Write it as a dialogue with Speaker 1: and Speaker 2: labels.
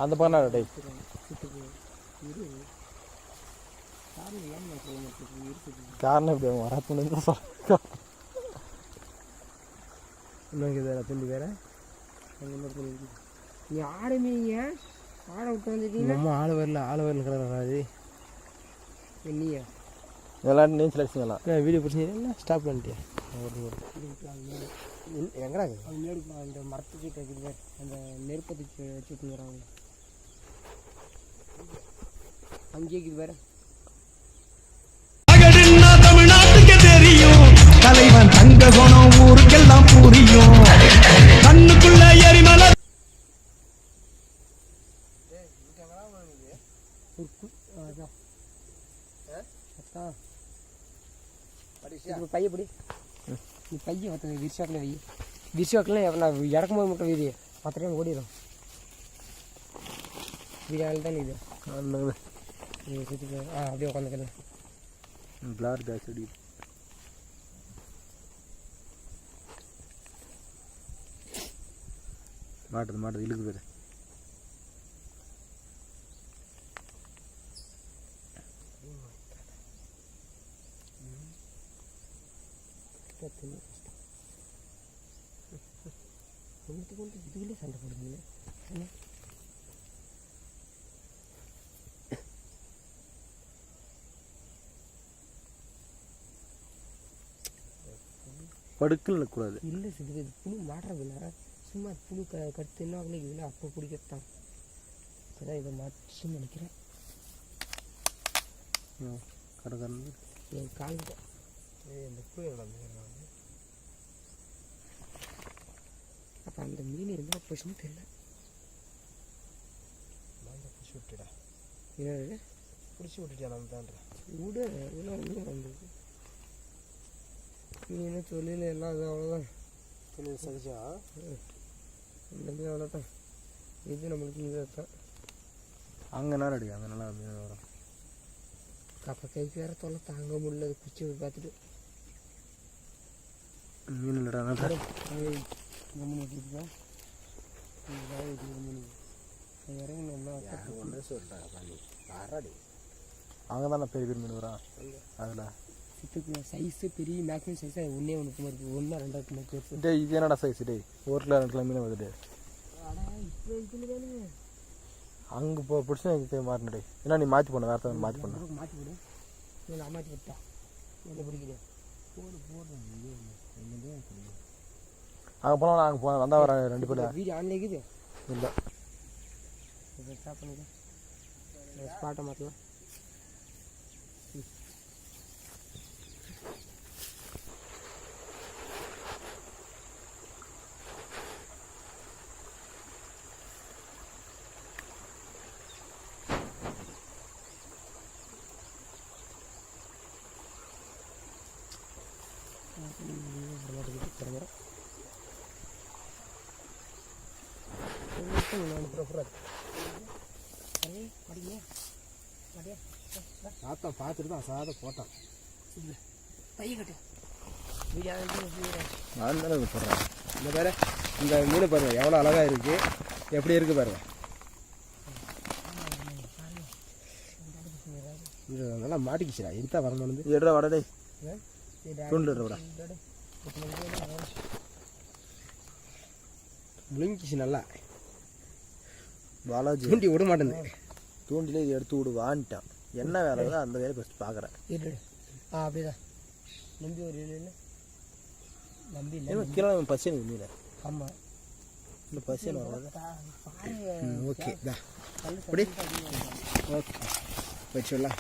Speaker 1: அந்த பண்ணா டே காரணம் இப்படி வரப்புன்னு தான் சொல்ல. இன்னும் இதை துண்டு வேறு
Speaker 2: நீ ஆடுமீங்க ஆடை விட்டு வந்துட்டீங்க.
Speaker 1: நம்ம ஆள் வரல கிடக்காது
Speaker 2: நீயா
Speaker 1: எல்லாரும் நீச்சல் அடிச்சிங்களாம். வீடியோ பிடிச்சிங்கன்னா ஸ்டாப் பண்ணிட்டியா? எங்கடா
Speaker 2: அது முன்னாடி அந்த மரத்துக்கிட்ட இருக்குது அந்த நெருப்பத்துக்கு வச்சுட்டு வராங்க அங்கேயே இருக்குது வேற.
Speaker 3: தமிழ்நாட்டுக்கு தெரியும் தலைவன் தங்க குணம் ஊருக்கெல்லாம் புரியும். கண்ணுக்குள்ள எரிமலை
Speaker 2: பையப்படி நீ பையன் மற்ற விரிசாக்கில் வை. விரிசாக்கில் நான் இறக்கும்போது மட்டும் வீதி 10 டைம் ஓடிடும். வீடியாவில் தான் இது அப்படியே உட்காந்துக்கலாம்.
Speaker 1: பிளார் பேஸ் அடி மாட்டுது இழுக்கு பேர்.
Speaker 2: இதுக்குள்ளே சண்டை போடுவீங்க.
Speaker 1: படுக்கல் இருக்கக்கூடாது.
Speaker 2: இல்லை இது புழு மாட்டுறதில்ல, சும்மா புழு கடுத்து என்ன ஆகலைக்குதுல அப்போ பிடிக்கத்தான். அதான் இதை மாற்றி நினைக்கிறேன்.
Speaker 1: கடற்கரை
Speaker 2: என் காலில்
Speaker 1: இந்த புழு
Speaker 2: அப்போ அந்த மீன் இருந்தால் போச்சுன்னு தெரியல.
Speaker 1: பிடிச்சி விட்டுடா.
Speaker 2: என்னது
Speaker 1: பிடிச்சி விட்டுட்டியா? நம்ம தான்ற
Speaker 2: விடு இதெல்லாம் மீன் வந்தது. மீன் தொழில் எல்லாம் அது அவ்வளோதான்.
Speaker 1: தொழில் சதிச்சா
Speaker 2: இந்த மீன் அவ்வளோதான். இது நம்மளுக்கு இங்கே தான்.
Speaker 1: அங்கே நேரடி அங்கே நல்லா மீன் வரும்.
Speaker 2: அப்போ கைக்கு வேறு தொல்லை தாங்க முடியல. பிடிச்சி பார்த்துட்டு
Speaker 1: மீன் இல்லைடா அங்கே தானே பெரிய மீன் வரும். அதில்
Speaker 2: சித்துக்கு சைஸு பெரிய மேக்ஸிமம் சைஸாக ஒன்றே ஒன்று இருக்குது. 1 2 பெருசு.
Speaker 1: டே இது என்னடா சைஸ்? டே 1 கிலோ 2 கிலோ மீன் வருது.
Speaker 2: இப்போ இதில் தானுங்க
Speaker 1: அங்கே இப்போ பிடிச்சா எனக்கு மாறினடே. ஏன்னா நீ மாற்றி போன வேறு மாற்றி பண்ண
Speaker 2: மாற்றி போடு. நான் மாற்றி விட்டேன். என்ன பிடிக்கிறேன் போடுறேன்.
Speaker 1: அங்கே போனால் நாங்கள் போனோம் வந்தால் வர 2 பேர்.
Speaker 2: வீடியோ ஆன்ல இருக்குது
Speaker 1: இல்லை
Speaker 2: இப்போ ஸ்டாப் பண்ணிக்கலாம். ஸ்பாட்டை மாற்றலாம்.
Speaker 1: சாத்தா பார்த்துட்டு தான் சாத போட்டான்.
Speaker 2: பையன்
Speaker 1: நான் தானே போடுறேன். இந்த பாரு இந்த மீன் பாருங்க எவ்வளோ அழகாக இருக்குது. எப்படி இருக்குது பாருங்க. இது நல்லா மாட்டிக்கிச்சுடா. எடுத்தா வரமானது எடுறா வடடே தூண்டு விடா முழுங்கிச்சு நல்லா. பாலாஜி தூண்டி விட மாட்டேன். தூண்டிலே இது எடுத்து விடுவான்ட்டான். என்ன வேலை அந்த வேலையை ஃபஸ்ட்டு பார்க்குறேன்.
Speaker 2: அப்படிதான் நம்பி ஒரு இல்லை நம்பி
Speaker 1: இல்லை கிலோ பசி எனக்கு மீன்.
Speaker 2: ஆமாம்
Speaker 1: இந்த பசி ஓகே தான் அப்படி ஓகே வச்சுடலாம்.